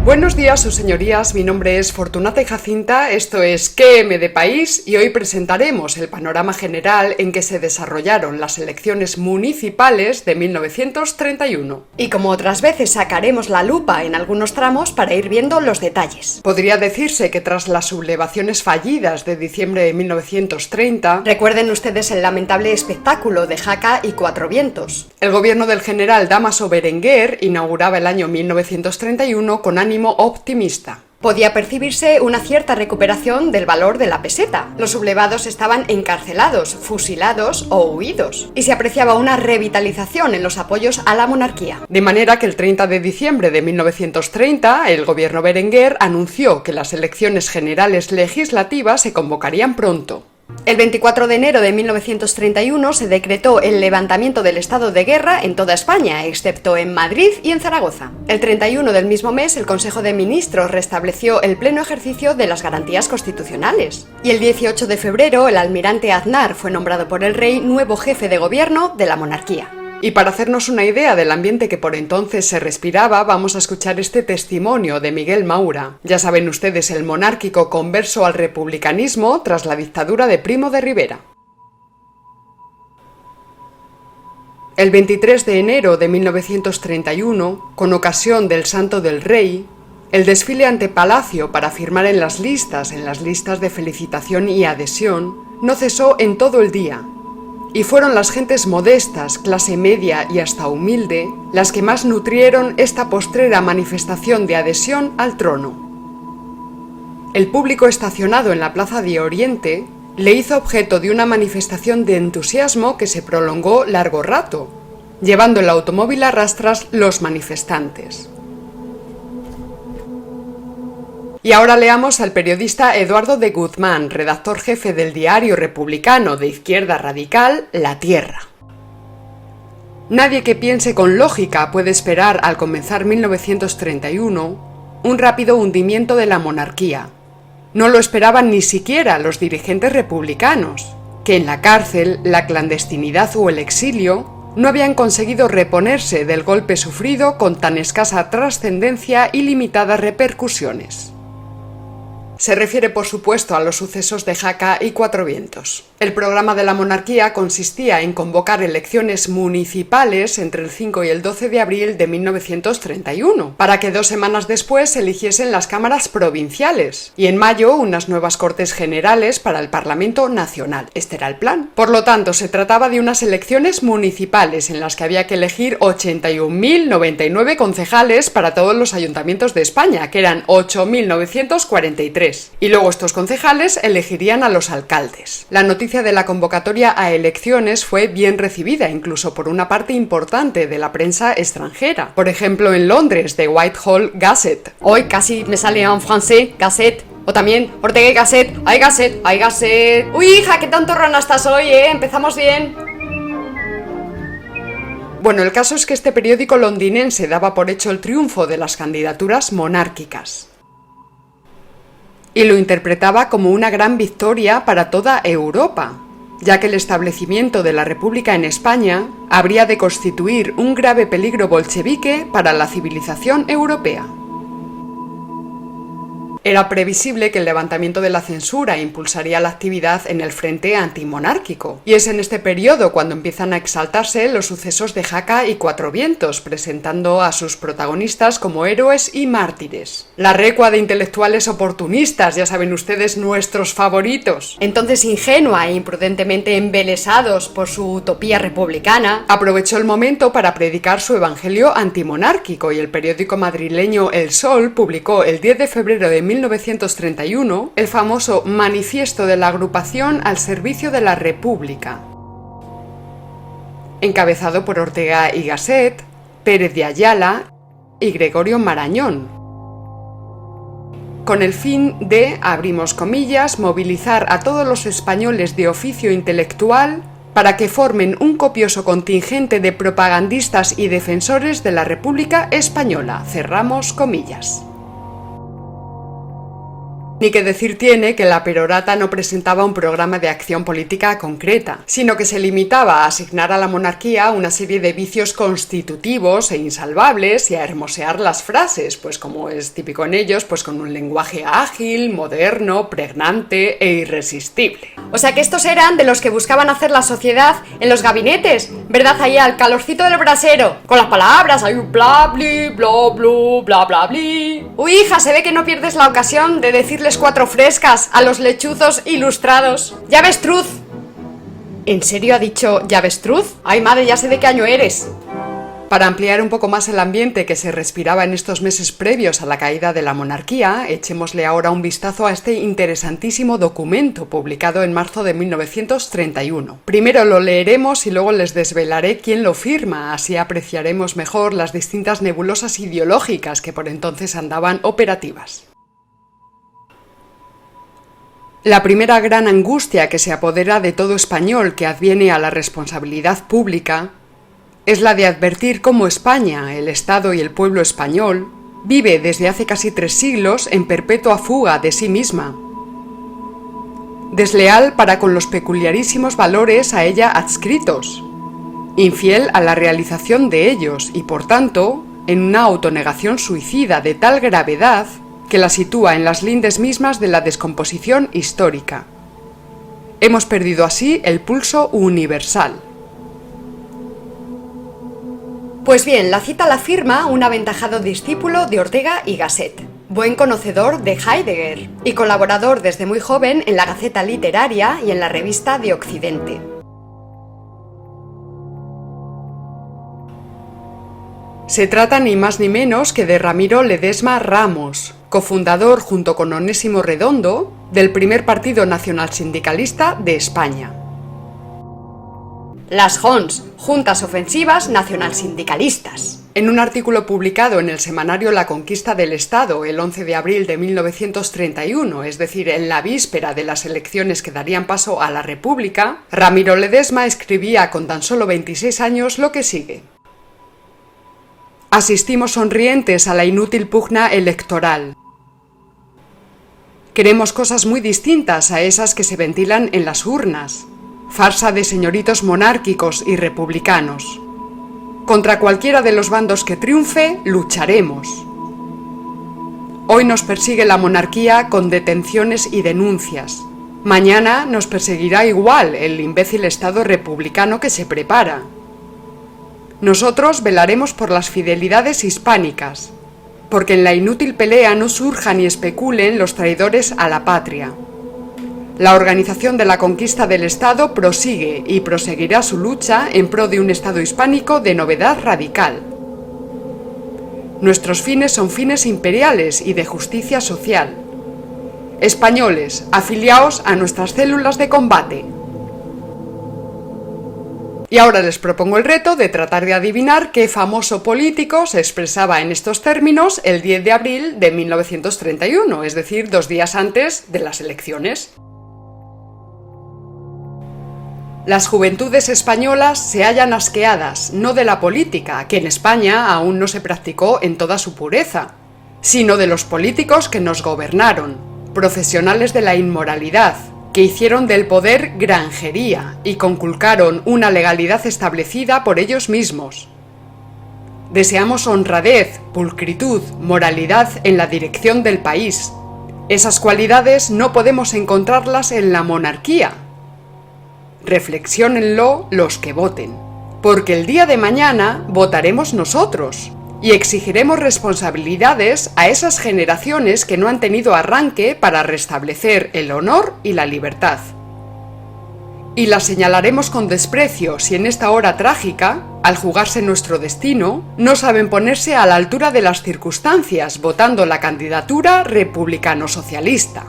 Buenos días, sus señorías, mi nombre es Fortunata y Jacinta, esto es ¿Qué M de País? Y hoy presentaremos el panorama general en que se desarrollaron las elecciones municipales de 1931. Y como otras veces sacaremos la lupa en algunos tramos para ir viendo los detalles. Podría decirse que tras las sublevaciones fallidas de diciembre de 1930, recuerden ustedes el lamentable espectáculo de Jaca y Cuatro Vientos. El gobierno del general Dámaso Berenguer inauguraba el año 1931 con ánimo optimista. Podía percibirse una cierta recuperación del valor de la peseta. Los sublevados estaban encarcelados, fusilados o huidos, y se apreciaba una revitalización en los apoyos a la monarquía. De manera que el 30 de diciembre de 1930, el gobierno Berenguer anunció que las elecciones generales legislativas se convocarían pronto. El 24 de enero de 1931 se decretó el levantamiento del estado de guerra en toda España, excepto en Madrid y en Zaragoza. El 31 del mismo mes, el Consejo de Ministros restableció el pleno ejercicio de las garantías constitucionales. Y el 18 de febrero, el almirante Aznar fue nombrado por el rey nuevo jefe de gobierno de la monarquía. Y para hacernos una idea del ambiente que por entonces se respiraba, vamos a escuchar este testimonio de Miguel Maura. Ya saben ustedes, el monárquico converso al republicanismo tras la dictadura de Primo de Rivera. El 23 de enero de 1931, con ocasión del Santo del Rey, el desfile ante Palacio para firmar en las listas de felicitación y adhesión, no cesó en todo el día. Y fueron las gentes modestas, clase media y hasta humilde, las que más nutrieron esta postrera manifestación de adhesión al trono. El público estacionado en la Plaza de Oriente le hizo objeto de una manifestación de entusiasmo que se prolongó largo rato, llevando el automóvil a rastras los manifestantes. Y ahora leamos al periodista Eduardo de Guzmán, redactor jefe del diario republicano de izquierda radical, La Tierra. Nadie que piense con lógica puede esperar al comenzar 1931 un rápido hundimiento de la monarquía. No lo esperaban ni siquiera los dirigentes republicanos, que en la cárcel, la clandestinidad o el exilio no habían conseguido reponerse del golpe sufrido con tan escasa trascendencia y limitadas repercusiones. Se refiere, por supuesto, a los sucesos de Jaca y Cuatro Vientos. El programa de la monarquía consistía en convocar elecciones municipales entre el 5 y el 12 de abril de 1931, para que 2 semanas después se eligiesen las cámaras provinciales, y en mayo unas nuevas Cortes Generales para el Parlamento Nacional. Este era el plan. Por lo tanto, se trataba de unas elecciones municipales en las que había que elegir 81.099 concejales para todos los ayuntamientos de España, que eran 8.943. Y luego estos concejales elegirían a los alcaldes. La noticia de la convocatoria a elecciones fue bien recibida, incluso por una parte importante de la prensa extranjera. Por ejemplo, en Londres, The Whitehall Gazette. Hoy casi me sale en francés, Gazette. O también Ortega y Gasset. ¡Ay, Gasset! ¡Ay, Gasset! ¡Uy, hija, qué tontorrona estás hoy, Empezamos bien. Bueno, el caso es que este periódico londinense daba por hecho el triunfo de las candidaturas monárquicas. Y lo interpretaba como una gran victoria para toda Europa, ya que el establecimiento de la República en España habría de constituir un grave peligro bolchevique para la civilización europea. Era previsible que el levantamiento de la censura impulsaría la actividad en el frente antimonárquico, y es en este periodo cuando empiezan a exaltarse los sucesos de Jaca y Cuatro Vientos, presentando a sus protagonistas como héroes y mártires. La recua de intelectuales oportunistas, ya saben ustedes, nuestros favoritos. Entonces, ingenua e imprudentemente embelesados por su utopía republicana, aprovechó el momento para predicar su evangelio antimonárquico, y el periódico madrileño El Sol publicó el 10 de febrero de 1931 el famoso Manifiesto de la Agrupación al Servicio de la República, encabezado por Ortega y Gasset, Pérez de Ayala y Gregorio Marañón, con el fin de, abrimos comillas, movilizar a todos los españoles de oficio intelectual para que formen un copioso contingente de propagandistas y defensores de la República Española, cerramos comillas. Ni que decir tiene que la perorata no presentaba un programa de acción política concreta, sino que se limitaba a asignar a la monarquía una serie de vicios constitutivos e insalvables y a hermosear las frases, pues como es típico en ellos, pues con un lenguaje ágil, moderno, pregnante e irresistible. O sea que estos eran de los que buscaban hacer la sociedad en los gabinetes, ¿verdad? Ahí al calorcito del brasero, con las palabras, hay un bla bli, bla blu, bla bla bli. Uy, hija, se ve que no pierdes la ocasión de decirles 4 frescas a los lechuzos ilustrados. ¡Llavestruz! ¿En serio ha dicho llavestruz? Ay, madre, ya sé de qué año eres. Para ampliar un poco más el ambiente que se respiraba en estos meses previos a la caída de la monarquía, echémosle ahora un vistazo a este interesantísimo documento publicado en marzo de 1931. Primero lo leeremos y luego les desvelaré quién lo firma, así apreciaremos mejor las distintas nebulosas ideológicas que por entonces andaban operativas. La primera gran angustia que se apodera de todo español que adviene a la responsabilidad pública es la de advertir cómo España, el Estado y el pueblo español, vive desde hace casi 3 siglos en perpetua fuga de sí misma. Desleal para con los peculiarísimos valores a ella adscritos, infiel a la realización de ellos y, por tanto, en una autonegación suicida de tal gravedad que la sitúa en las lindes mismas de la descomposición histórica. Hemos perdido así el pulso universal. Pues bien, la cita la firma un aventajado discípulo de Ortega y Gasset, buen conocedor de Heidegger y colaborador desde muy joven en la Gaceta Literaria y en la Revista de Occidente. Se trata ni más ni menos que de Ramiro Ledesma Ramos, cofundador junto con Onésimo Redondo del primer partido nacionalsindicalista de España. Las JONS, Juntas Ofensivas Nacionalsindicalistas. En un artículo publicado en el semanario La Conquista del Estado el 11 de abril de 1931, es decir, en la víspera de las elecciones que darían paso a la República, Ramiro Ledesma escribía con tan solo 26 años lo que sigue. Asistimos sonrientes a la inútil pugna electoral. Queremos cosas muy distintas a esas que se ventilan en las urnas. Farsa de señoritos monárquicos y republicanos. Contra cualquiera de los bandos que triunfe, lucharemos. Hoy nos persigue la monarquía con detenciones y denuncias. Mañana nos perseguirá igual el imbécil Estado republicano que se prepara. Nosotros velaremos por las fidelidades hispánicas, porque en la inútil pelea no surjan ni especulen los traidores a la patria. La organización de la conquista del Estado prosigue y proseguirá su lucha en pro de un Estado hispánico de novedad radical. Nuestros fines son fines imperiales y de justicia social. Españoles, afiliaos a nuestras células de combate. Y ahora les propongo el reto de tratar de adivinar qué famoso político se expresaba en estos términos el 10 de abril de 1931, es decir, 2 días antes de las elecciones. Las juventudes españolas se hallan asqueadas, no de la política, que en España aún no se practicó en toda su pureza, sino de los políticos que nos gobernaron, profesionales de la inmoralidad, que hicieron del poder granjería y conculcaron una legalidad establecida por ellos mismos. Deseamos honradez, pulcritud, moralidad en la dirección del país. Esas cualidades no podemos encontrarlas en la monarquía. Reflexiónenlo los que voten, porque el día de mañana votaremos nosotros y exigiremos responsabilidades a esas generaciones que no han tenido arranque para restablecer el honor y la libertad. Y las señalaremos con desprecio si en esta hora trágica, al jugarse nuestro destino, no saben ponerse a la altura de las circunstancias votando la candidatura republicano-socialista.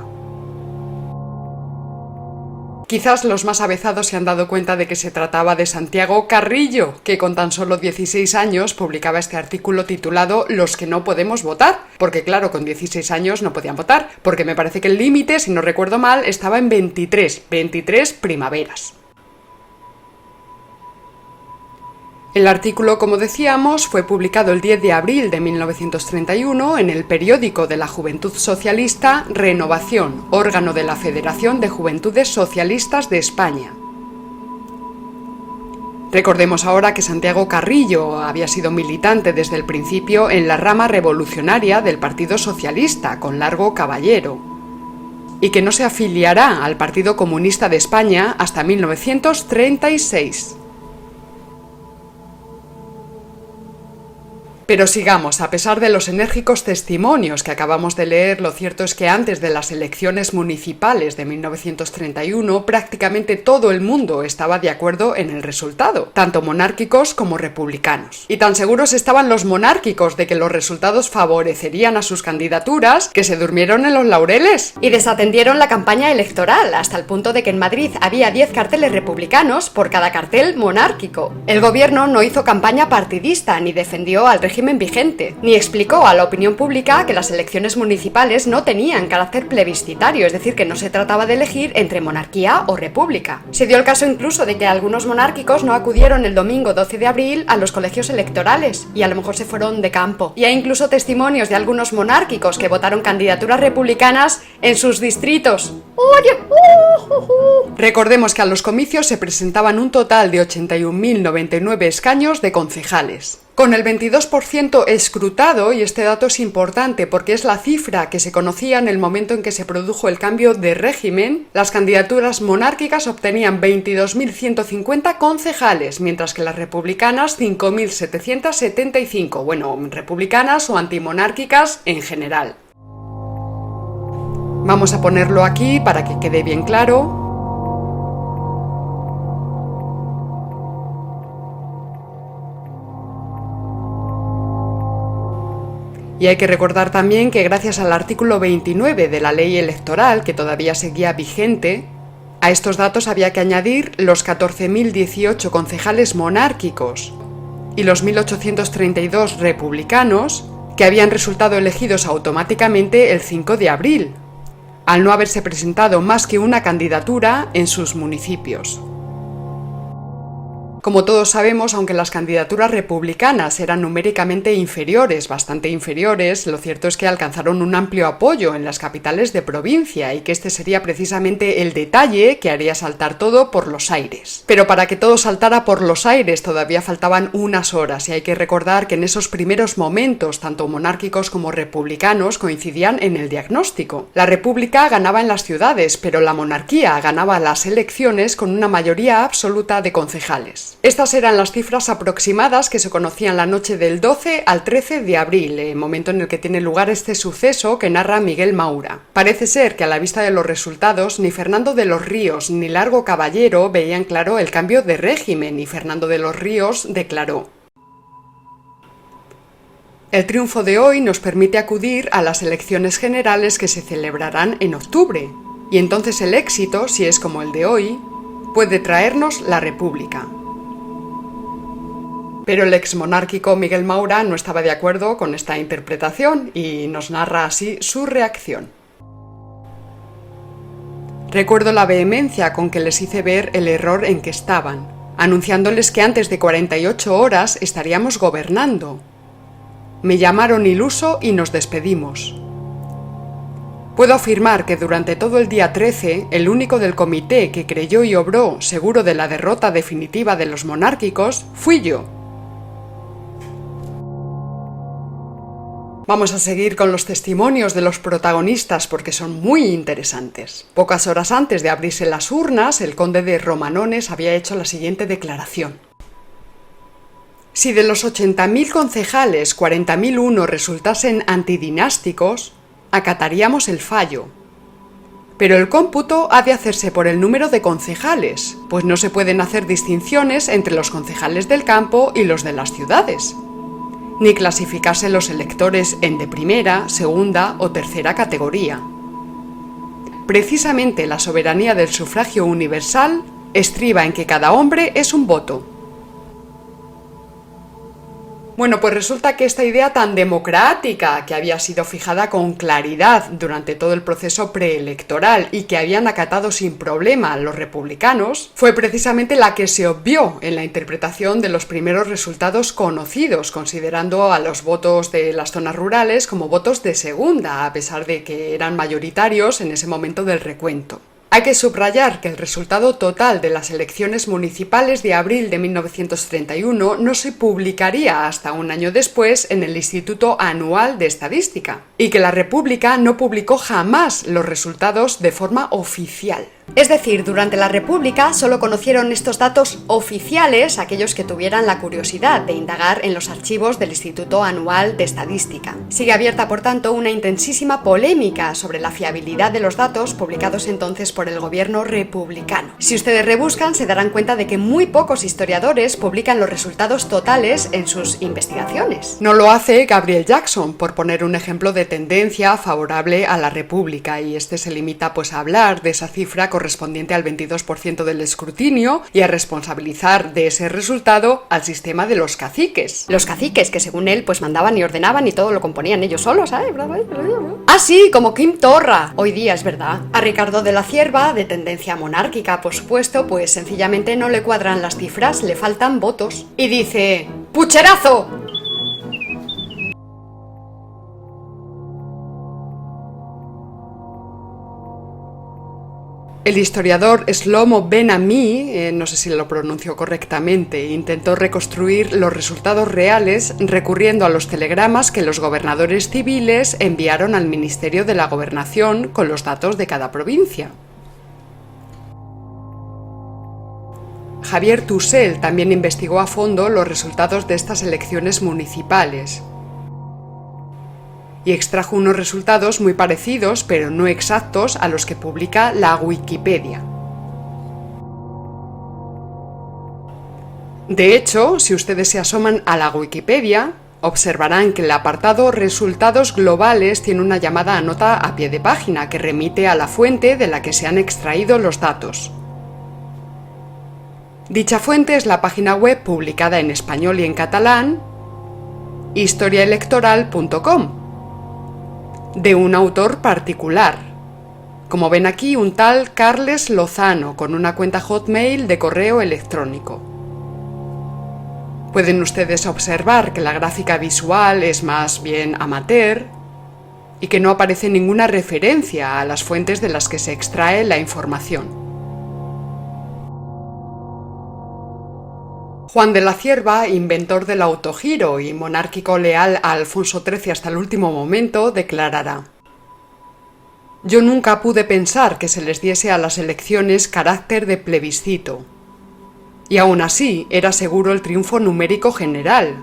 Quizás los más avezados se han dado cuenta de que se trataba de Santiago Carrillo, que con tan solo 16 años publicaba este artículo titulado Los que no podemos votar, porque claro, con 16 años no podían votar, porque me parece que el límite, si no recuerdo mal, estaba en 23 primaveras. El artículo, como decíamos, fue publicado el 10 de abril de 1931 en el periódico de la Juventud Socialista Renovación, órgano de la Federación de Juventudes Socialistas de España. Recordemos ahora que Santiago Carrillo había sido militante desde el principio en la rama revolucionaria del Partido Socialista, con largo caballero, y que no se afiliará al Partido Comunista de España hasta 1936. Pero sigamos, a pesar de los enérgicos testimonios que acabamos de leer, lo cierto es que antes de las elecciones municipales de 1931 prácticamente todo el mundo estaba de acuerdo en el resultado, tanto monárquicos como republicanos. Y tan seguros estaban los monárquicos de que los resultados favorecerían a sus candidaturas que se durmieron en los laureles. Y desatendieron la campaña electoral, hasta el punto de que en Madrid había 10 carteles republicanos por cada cartel monárquico. El gobierno no hizo campaña partidista ni defendió al régimen vigente, ni explicó a la opinión pública que las elecciones municipales no tenían carácter plebiscitario, es decir, que no se trataba de elegir entre monarquía o república. Se dio el caso incluso de que algunos monárquicos no acudieron el domingo 12 de abril a los colegios electorales y a lo mejor se fueron de campo. Y hay incluso testimonios de algunos monárquicos que votaron candidaturas republicanas en sus distritos. ¡Oye! Recordemos que a los comicios se presentaban un total de 81.099 escaños de concejales. Con el 22% escrutado, y este dato es importante porque es la cifra que se conocía en el momento en que se produjo el cambio de régimen, las candidaturas monárquicas obtenían 22.150 concejales, mientras que las republicanas 5.775, bueno, republicanas o antimonárquicas en general. Vamos a ponerlo aquí para que quede bien claro. Y hay que recordar también que gracias al artículo 29 de la ley electoral, que todavía seguía vigente, a estos datos había que añadir los 14.018 concejales monárquicos y los 1.832 republicanos que habían resultado elegidos automáticamente el 5 de abril, al no haberse presentado más que una candidatura en sus municipios. Como todos sabemos, aunque las candidaturas republicanas eran numéricamente inferiores, bastante inferiores, lo cierto es que alcanzaron un amplio apoyo en las capitales de provincia y que este sería precisamente el detalle que haría saltar todo por los aires. Pero para que todo saltara por los aires todavía faltaban unas horas y hay que recordar que en esos primeros momentos, tanto monárquicos como republicanos coincidían en el diagnóstico. La república ganaba en las ciudades, pero la monarquía ganaba las elecciones con una mayoría absoluta de concejales. Estas eran las cifras aproximadas que se conocían la noche del 12 al 13 de abril, momento en el que tiene lugar este suceso que narra Miguel Maura. Parece ser que a la vista de los resultados ni Fernando de los Ríos ni Largo Caballero veían claro el cambio de régimen y Fernando de los Ríos declaró: el triunfo de hoy nos permite acudir a las elecciones generales que se celebrarán en octubre, y entonces el éxito, si es como el de hoy, puede traernos la república. Pero el exmonárquico Miguel Maura no estaba de acuerdo con esta interpretación y nos narra así su reacción. Recuerdo la vehemencia con que les hice ver el error en que estaban, anunciándoles que antes de 48 horas estaríamos gobernando. Me llamaron iluso y nos despedimos. Puedo afirmar que durante todo el día 13, el único del comité que creyó y obró seguro de la derrota definitiva de los monárquicos fui yo. Vamos a seguir con los testimonios de los protagonistas porque son muy interesantes. Pocas horas antes de abrirse las urnas, el conde de Romanones había hecho la siguiente declaración: si de los 80.000 concejales 40.001 resultasen antidinásticos, acataríamos el fallo. Pero el cómputo ha de hacerse por el número de concejales, pues no se pueden hacer distinciones entre los concejales del campo y los de las ciudades, ni clasificarse los electores en de primera, segunda o tercera categoría. Precisamente la soberanía del sufragio universal estriba en que cada hombre es un voto. Bueno, pues resulta que esta idea tan democrática, que había sido fijada con claridad durante todo el proceso preelectoral y que habían acatado sin problema los republicanos, fue precisamente la que se obvió en la interpretación de los primeros resultados conocidos, considerando a los votos de las zonas rurales como votos de segunda, a pesar de que eran mayoritarios en ese momento del recuento. Hay que subrayar que el resultado total de las elecciones municipales de abril de 1931 no se publicaría hasta un año después en el Instituto Anual de Estadística, y que la República no publicó jamás los resultados de forma oficial. Es decir, durante la República solo conocieron estos datos oficiales aquellos que tuvieran la curiosidad de indagar en los archivos del Instituto Anual de Estadística. Sigue abierta, por tanto, una intensísima polémica sobre la fiabilidad de los datos publicados entonces por el gobierno republicano. Si ustedes rebuscan, se darán cuenta de que muy pocos historiadores publican los resultados totales en sus investigaciones. No lo hace Gabriel Jackson, por poner un ejemplo de tendencia favorable a la República, y este se limita pues a hablar de esa cifra correspondiente al 22% del escrutinio y a responsabilizar de ese resultado al sistema de los caciques. Los caciques que según él pues mandaban y ordenaban y todo lo componían ellos solos, ¿sabes? Ah, sí, como Quim Torra. Hoy día es verdad. A Ricardo de la Cierva, de tendencia monárquica por supuesto, pues sencillamente no le cuadran las cifras, le faltan votos. Y dice: ¡pucherazo! El historiador Shlomo Ben-Ami, no sé si lo pronuncio correctamente, intentó reconstruir los resultados reales recurriendo a los telegramas que los gobernadores civiles enviaron al Ministerio de la Gobernación con los datos de cada provincia. Javier Tussell también investigó a fondo los resultados de estas elecciones municipales y extrajo unos resultados muy parecidos, pero no exactos, a los que publica la Wikipedia. De hecho, si ustedes se asoman a la Wikipedia, observarán que el apartado Resultados globales tiene una llamada a nota a pie de página que remite a la fuente de la que se han extraído los datos. Dicha fuente es la página web publicada en español y en catalán, historiaelectoral.com, de un autor particular. Como ven aquí, un tal Carles Lozano, con una cuenta Hotmail de correo electrónico. Pueden ustedes observar que la gráfica visual es más bien amateur y que no aparece ninguna referencia a las fuentes de las que se extrae la información. Juan de la Cierva, inventor del autogiro y monárquico leal a Alfonso XIII hasta el último momento, declarará: «Yo nunca pude pensar que se les diese a las elecciones carácter de plebiscito. Y aún así era seguro el triunfo numérico general.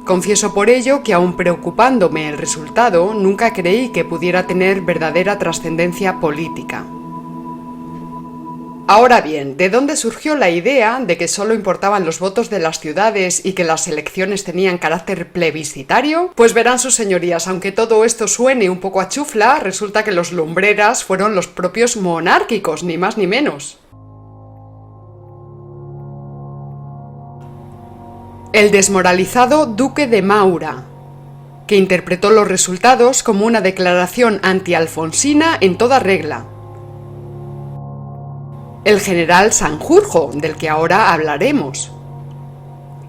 Confieso por ello que aun preocupándome el resultado, nunca creí que pudiera tener verdadera trascendencia política». Ahora bien, ¿de dónde surgió la idea de que solo importaban los votos de las ciudades y que las elecciones tenían carácter plebiscitario? Pues verán sus señorías, aunque todo esto suene un poco a chufla, resulta que los lumbreras fueron los propios monárquicos, ni más ni menos. El desmoralizado duque de Maura, que interpretó los resultados como una declaración anti-alfonsina en toda regla. El general Sanjurjo, del que ahora hablaremos,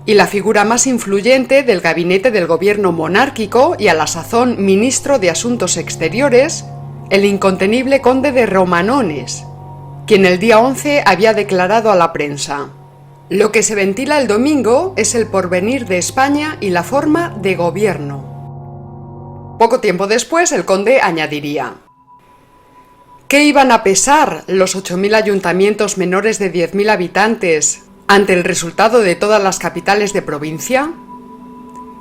y la figura más influyente del gabinete del gobierno monárquico y a la sazón ministro de Asuntos Exteriores, el incontenible conde de Romanones, quien el día 11 había declarado a la prensa: «Lo que se ventila el domingo es el porvenir de España y la forma de gobierno». Poco tiempo después, el conde añadiría: ¿qué iban a pesar los 8.000 ayuntamientos menores de 10.000 habitantes ante el resultado de todas las capitales de provincia?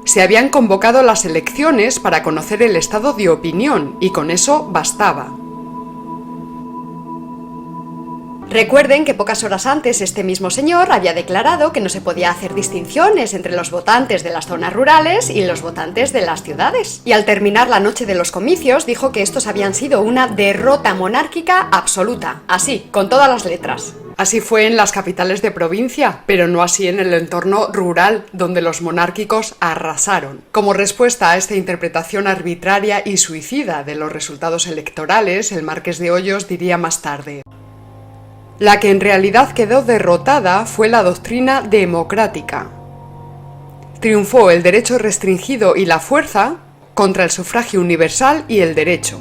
Se habían convocado las elecciones para conocer el estado de opinión y con eso bastaba. Recuerden que pocas horas antes este mismo señor había declarado que no se podía hacer distinciones entre los votantes de las zonas rurales y los votantes de las ciudades. Y al terminar la noche de los comicios dijo que estos habían sido una derrota monárquica absoluta, así, con todas las letras. Así fue en las capitales de provincia, pero no así en el entorno rural, donde los monárquicos arrasaron. Como respuesta a esta interpretación arbitraria y suicida de los resultados electorales, el Marqués de Hoyos diría más tarde: la que en realidad quedó derrotada fue la doctrina democrática. Triunfó el derecho restringido y la fuerza contra el sufragio universal y el derecho.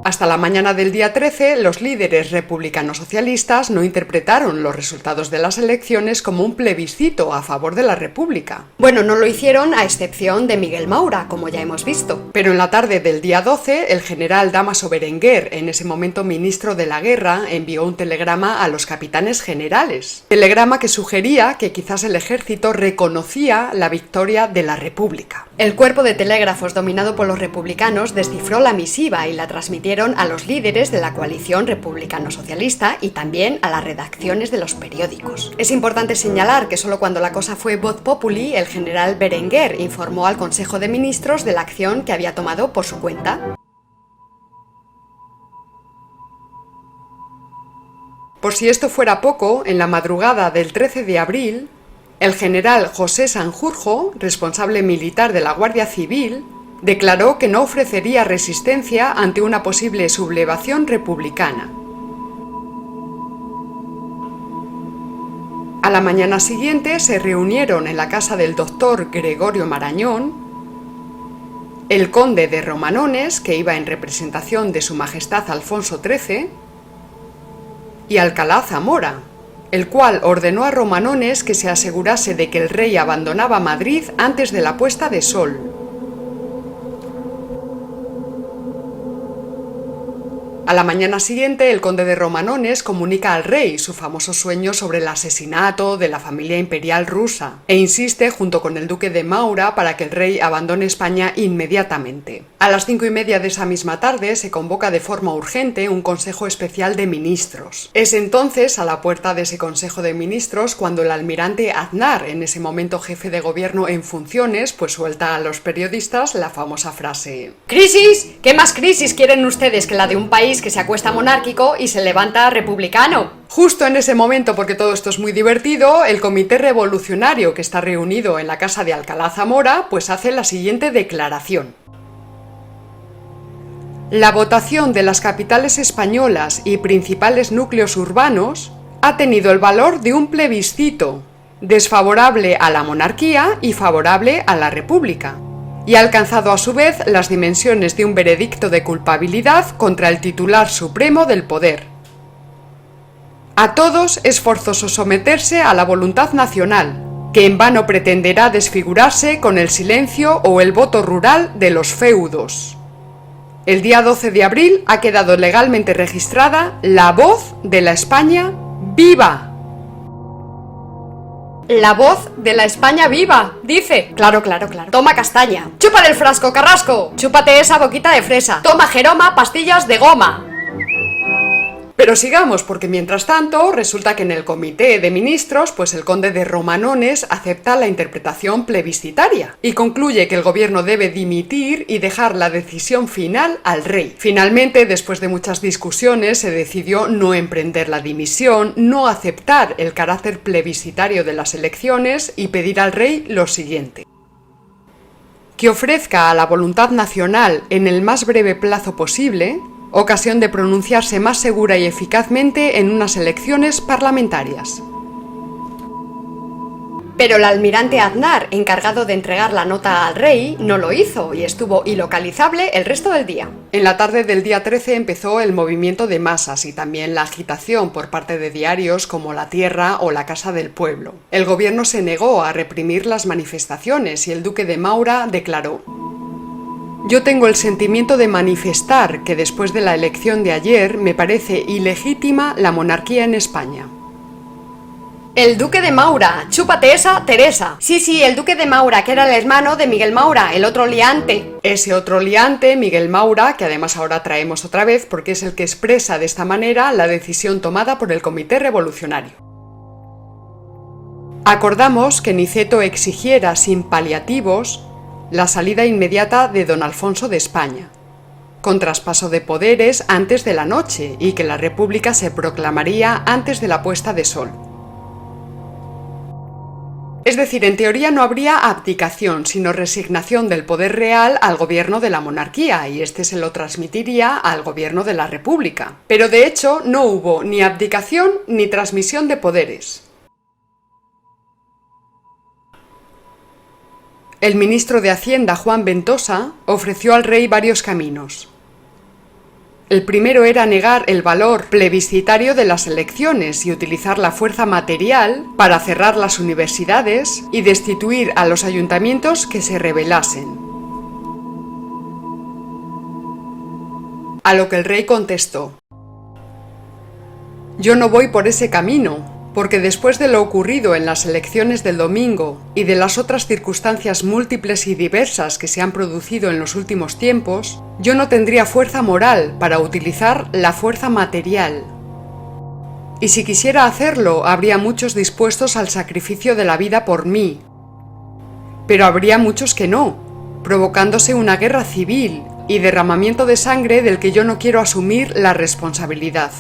Hasta la mañana del día 13, los líderes republicanos socialistas no interpretaron los resultados de las elecciones como un plebiscito a favor de la República. Bueno, no lo hicieron a excepción de Miguel Maura, como ya hemos visto. Pero en la tarde del día 12, el general Dámaso Berenguer, en ese momento ministro de la Guerra, envió un telegrama a los capitanes generales. Telegrama que sugería que quizás el ejército reconocía la victoria de la República. El cuerpo de telégrafos dominado por los republicanos descifró la misiva y la transmitieron a los líderes de la coalición republicano-socialista y también a las redacciones de los periódicos. Es importante señalar que solo cuando la cosa fue voz populi, el general Berenguer informó al Consejo de Ministros de la acción que había tomado por su cuenta. Por si esto fuera poco, en la madrugada del 13 de abril, el general José Sanjurjo, responsable militar de la Guardia Civil, declaró que no ofrecería resistencia ante una posible sublevación republicana. A la mañana siguiente se reunieron en la casa del doctor Gregorio Marañón, el conde de Romanones, que iba en representación de Su Majestad Alfonso XIII, y Alcalá Zamora, el cual ordenó a Romanones que se asegurase de que el rey abandonaba Madrid antes de la puesta de sol. A la mañana siguiente, el conde de Romanones comunica al rey su famoso sueño sobre el asesinato de la familia imperial rusa e insiste junto con el duque de Maura para que el rey abandone España inmediatamente. A las 5:30 de esa misma tarde se convoca de forma urgente un consejo especial de ministros. Es entonces a la puerta de ese consejo de ministros cuando el almirante Aznar, en ese momento jefe de gobierno en funciones, pues suelta a los periodistas la famosa frase: ¿crisis? ¿Qué más crisis quieren ustedes que la de un país que se acuesta monárquico y se levanta republicano? Justo en ese momento, porque todo esto es muy divertido, el Comité Revolucionario, que está reunido en la casa de Alcalá Zamora, pues hace la siguiente declaración: la votación de las capitales españolas y principales núcleos urbanos ha tenido el valor de un plebiscito, desfavorable a la monarquía y favorable a la república, y ha alcanzado a su vez las dimensiones de un veredicto de culpabilidad contra el titular supremo del poder. A todos es forzoso someterse a la voluntad nacional, que en vano pretenderá desfigurarse con el silencio o el voto rural de los feudos. El día 12 de abril ha quedado legalmente registrada la voz de la España viva. La voz de la España viva, dice. Claro. Toma castaña. Chúpale el frasco, Carrasco. Chúpate esa boquita de fresa. Toma, Jeroma, pastillas de goma. Pero sigamos, porque mientras tanto resulta que en el comité de ministros, pues el conde de Romanones acepta la interpretación plebiscitaria y concluye que el gobierno debe dimitir y dejar la decisión final al rey. Finalmente, después de muchas discusiones, se decidió no emprender la dimisión, no aceptar el carácter plebiscitario de las elecciones y pedir al rey lo siguiente: que ofrezca a la voluntad nacional en el más breve plazo posible ocasión de pronunciarse más segura y eficazmente en unas elecciones parlamentarias. Pero el almirante Aznar, encargado de entregar la nota al rey, no lo hizo y estuvo ilocalizable el resto del día. En la tarde del día 13 empezó el movimiento de masas y también la agitación por parte de diarios como La Tierra o La Casa del Pueblo. El gobierno se negó a reprimir las manifestaciones y el duque de Maura declaró: yo tengo el sentimiento de manifestar que después de la elección de ayer me parece ilegítima la monarquía en España. El duque de Maura, chúpate esa, Teresa. Sí, el duque de Maura, que era el hermano de Miguel Maura, el otro liante. Ese otro liante, Miguel Maura, que además ahora traemos otra vez porque es el que expresa de esta manera la decisión tomada por el Comité Revolucionario. Acordamos que Niceto exigiera sin paliativos la salida inmediata de don Alfonso de España, con traspaso de poderes antes de la noche y que la República se proclamaría antes de la puesta de sol. Es decir, en teoría no habría abdicación, sino resignación del poder real al gobierno de la monarquía, y este se lo transmitiría al gobierno de la República. Pero de hecho no hubo ni abdicación ni transmisión de poderes. El ministro de Hacienda, Juan Ventosa, ofreció al rey varios caminos. El primero era negar el valor plebiscitario de las elecciones y utilizar la fuerza material para cerrar las universidades y destituir a los ayuntamientos que se rebelasen. A lo que el rey contestó: «Yo no voy por ese camino, porque después de lo ocurrido en las elecciones del domingo y de las otras circunstancias múltiples y diversas que se han producido en los últimos tiempos, yo no tendría fuerza moral para utilizar la fuerza material. Y si quisiera hacerlo, habría muchos dispuestos al sacrificio de la vida por mí. Pero habría muchos que no, provocándose una guerra civil y derramamiento de sangre del que yo no quiero asumir la responsabilidad.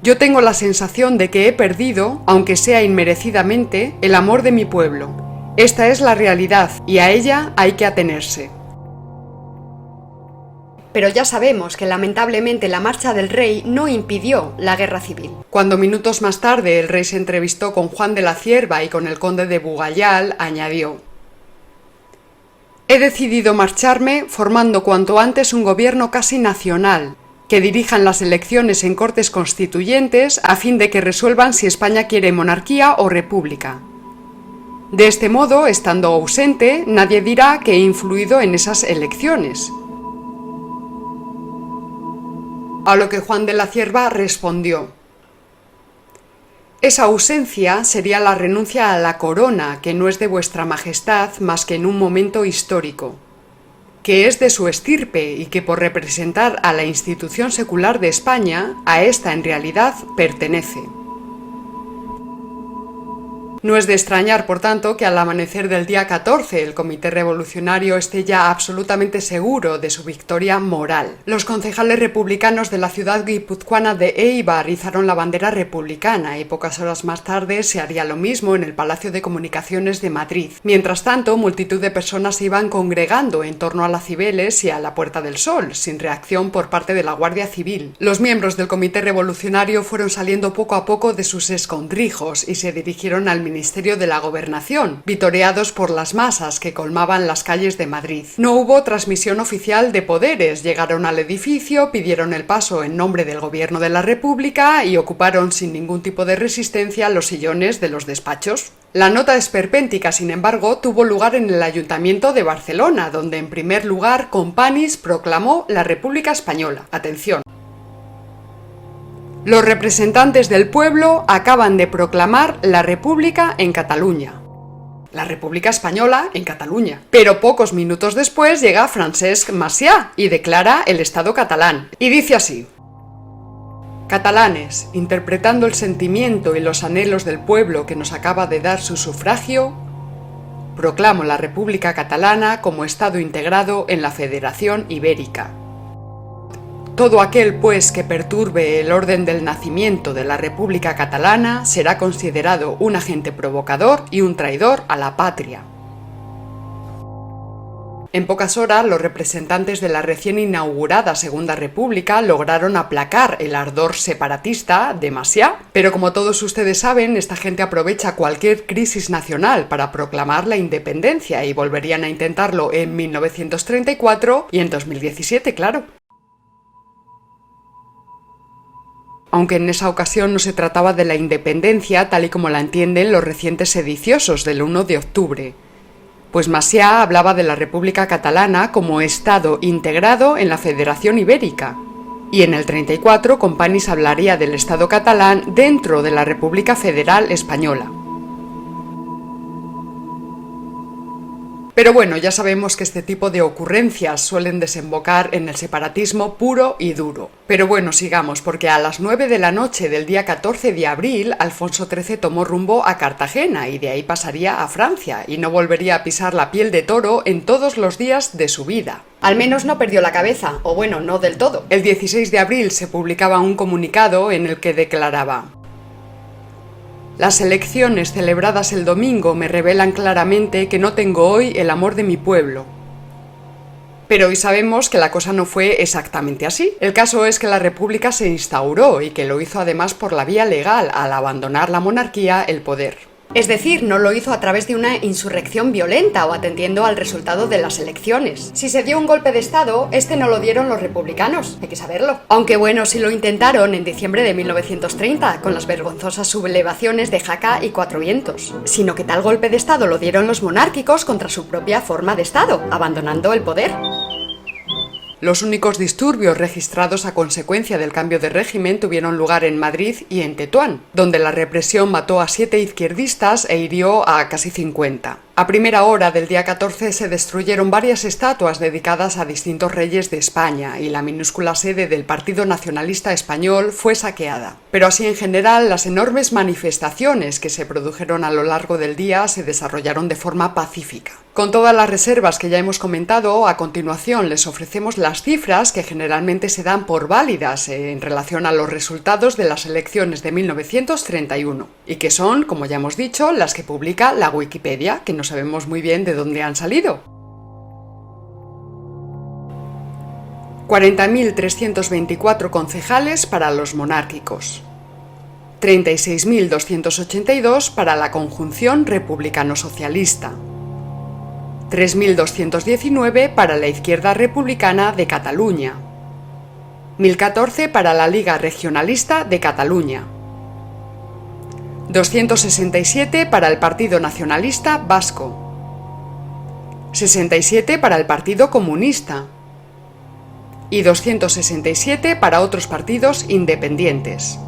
Yo tengo la sensación de que he perdido, aunque sea inmerecidamente, el amor de mi pueblo. Esta es la realidad y a ella hay que atenerse». Pero ya sabemos que lamentablemente la marcha del rey no impidió la guerra civil. Cuando minutos más tarde el rey se entrevistó con Juan de la Cierva y con el conde de Bugayal, añadió: «He decidido marcharme formando cuanto antes un gobierno casi nacional, que dirijan las elecciones en cortes constituyentes a fin de que resuelvan si España quiere monarquía o república. De este modo, estando ausente, nadie dirá que he influido en esas elecciones». A lo que Juan de la Cierva respondió: «Esa ausencia sería la renuncia a la corona, que no es de vuestra majestad más que en un momento histórico, que es de su estirpe y que por representar a la institución secular de España, a esta en realidad pertenece». No es de extrañar, por tanto, que al amanecer del día 14 el Comité Revolucionario esté ya absolutamente seguro de su victoria moral. Los concejales republicanos de la ciudad guipuzcoana de Éibar izaron la bandera republicana y pocas horas más tarde se haría lo mismo en el Palacio de Comunicaciones de Madrid. Mientras tanto, multitud de personas se iban congregando en torno a la Cibeles y a la Puerta del Sol, sin reacción por parte de la Guardia Civil. Los miembros del Comité Revolucionario fueron saliendo poco a poco de sus escondrijos y se dirigieron al Ministerio de la Gobernación, vitoreados por las masas que colmaban las calles de Madrid. No hubo transmisión oficial de poderes, llegaron al edificio, pidieron el paso en nombre del Gobierno de la República y ocuparon sin ningún tipo de resistencia los sillones de los despachos. La nota esperpéntica, sin embargo, tuvo lugar en el Ayuntamiento de Barcelona, donde en primer lugar Companys proclamó la República Española. Atención. Los representantes del pueblo acaban de proclamar la República en Cataluña. La República Española en Cataluña. Pero pocos minutos después llega Francesc Macià y declara el Estado catalán. Y dice así: «Catalanes, interpretando el sentimiento y los anhelos del pueblo que nos acaba de dar su sufragio, proclamo la República Catalana como Estado integrado en la Federación Ibérica. Todo aquel, pues, que perturbe el orden del nacimiento de la República Catalana será considerado un agente provocador y un traidor a la patria». En pocas horas, los representantes de la recién inaugurada Segunda República lograron aplacar el ardor separatista de Macià, pero como todos ustedes saben, esta gente aprovecha cualquier crisis nacional para proclamar la independencia y volverían a intentarlo en 1934 y en 2017, claro. Aunque en esa ocasión no se trataba de la independencia tal y como la entienden los recientes sediciosos del 1 de octubre. Pues Macià hablaba de la República Catalana como Estado integrado en la Federación Ibérica. Y en el 34 Companys hablaría del Estado catalán dentro de la República Federal Española. Pero bueno, ya sabemos que este tipo de ocurrencias suelen desembocar en el separatismo puro y duro. Pero bueno, sigamos, porque a las 9 de la noche del día 14 de abril, Alfonso XIII tomó rumbo a Cartagena y de ahí pasaría a Francia y no volvería a pisar la piel de toro en todos los días de su vida. Al menos no perdió la cabeza, o bueno, no del todo. El 16 de abril se publicaba un comunicado en el que declaraba: las elecciones celebradas el domingo me revelan claramente que no tengo hoy el amor de mi pueblo. Pero hoy sabemos que la cosa no fue exactamente así. El caso es que la República se instauró y que lo hizo además por la vía legal, al abandonar la monarquía el poder. Es decir, no lo hizo a través de una insurrección violenta o atendiendo al resultado de las elecciones. Si se dio un golpe de estado, este no lo dieron los republicanos, hay que saberlo. Aunque bueno, sí lo intentaron en diciembre de 1930, con las vergonzosas sublevaciones de Jaca y Cuatro Vientos. Sino que tal golpe de estado lo dieron los monárquicos contra su propia forma de estado, abandonando el poder. Los únicos disturbios registrados a consecuencia del cambio de régimen tuvieron lugar en Madrid y en Tetuán, donde la represión mató a 7 izquierdistas e hirió a casi 50. A primera hora del día 14 se destruyeron varias estatuas dedicadas a distintos reyes de España y la minúscula sede del Partido Nacionalista Español fue saqueada. Pero así en general, las enormes manifestaciones que se produjeron a lo largo del día se desarrollaron de forma pacífica. Con todas las reservas que ya hemos comentado, a continuación les ofrecemos las cifras que generalmente se dan por válidas en relación a los resultados de las elecciones de 1931, y que son, como ya hemos dicho, las que publica la Wikipedia, que no sabemos muy bien de dónde han salido. 40.324 concejales para los monárquicos, 36.282 para la conjunción republicano-socialista, 3.219 para la Izquierda Republicana de Cataluña, 1.014 para la Liga Regionalista de Cataluña, 267 para el Partido Nacionalista Vasco, 67 para el Partido Comunista y 267 para otros partidos independientes.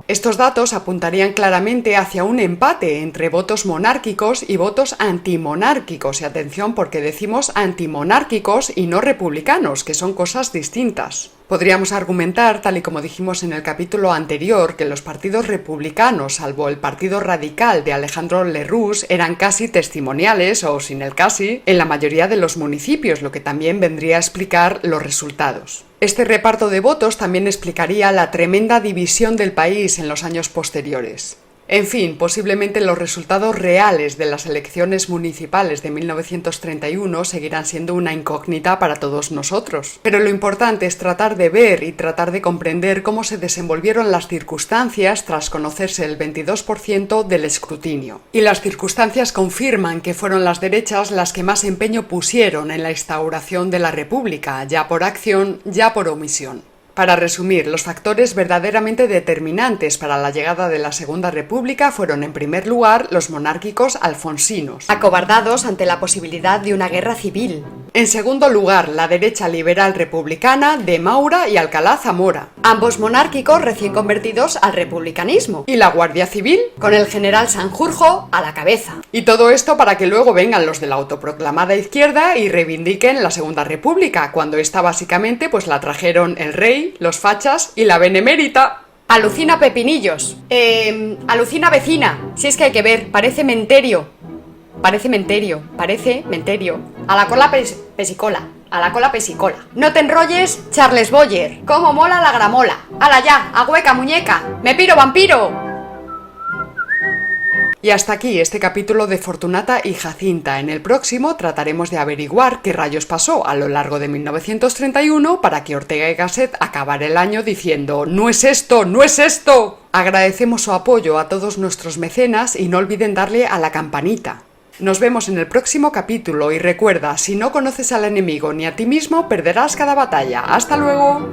Estos datos apuntarían claramente hacia un empate entre votos monárquicos y votos antimonárquicos, y atención porque decimos antimonárquicos y no republicanos, que son cosas distintas. Podríamos argumentar, tal y como dijimos en el capítulo anterior, que los partidos republicanos, salvo el Partido Radical de Alejandro Lerroux, eran casi testimoniales, o sin el casi, en la mayoría de los municipios, lo que también vendría a explicar los resultados. Este reparto de votos también explicaría la tremenda división del país en los años posteriores. En fin, posiblemente los resultados reales de las elecciones municipales de 1931 seguirán siendo una incógnita para todos nosotros. Pero lo importante es tratar de ver y tratar de comprender cómo se desenvolvieron las circunstancias tras conocerse el 22% del escrutinio. Y las circunstancias confirman que fueron las derechas las que más empeño pusieron en la instauración de la República, ya por acción, ya por omisión. Para resumir, los factores verdaderamente determinantes para la llegada de la Segunda República fueron, en primer lugar, los monárquicos alfonsinos, acobardados ante la posibilidad de una guerra civil. En segundo lugar, la derecha liberal republicana de Maura y Alcalá Zamora, ambos monárquicos recién convertidos al republicanismo. Y la Guardia Civil, con el general Sanjurjo a la cabeza. Y todo esto para que luego vengan los de la autoproclamada izquierda y reivindiquen la Segunda República, cuando esta básicamente pues la trajeron el rey, los fachas y la benemérita. Alucina pepinillos. Alucina vecina. Si es que hay que ver, parece menterio. Parece menterio. A la cola pesicola. A la cola pesicola. No te enrolles, Charles Boyer. Cómo mola la gramola. ¡Hala ya! ¡A hueca, muñeca! ¡Me piro, vampiro! Y hasta aquí este capítulo de Fortunata y Jacinta. En el próximo trataremos de averiguar qué rayos pasó a lo largo de 1931 para que Ortega y Gasset acabara el año diciendo ¡no es esto, no es esto! Agradecemos su apoyo a todos nuestros mecenas y no olviden darle a la campanita. Nos vemos en el próximo capítulo y recuerda, si no conoces al enemigo ni a ti mismo, perderás cada batalla. ¡Hasta luego!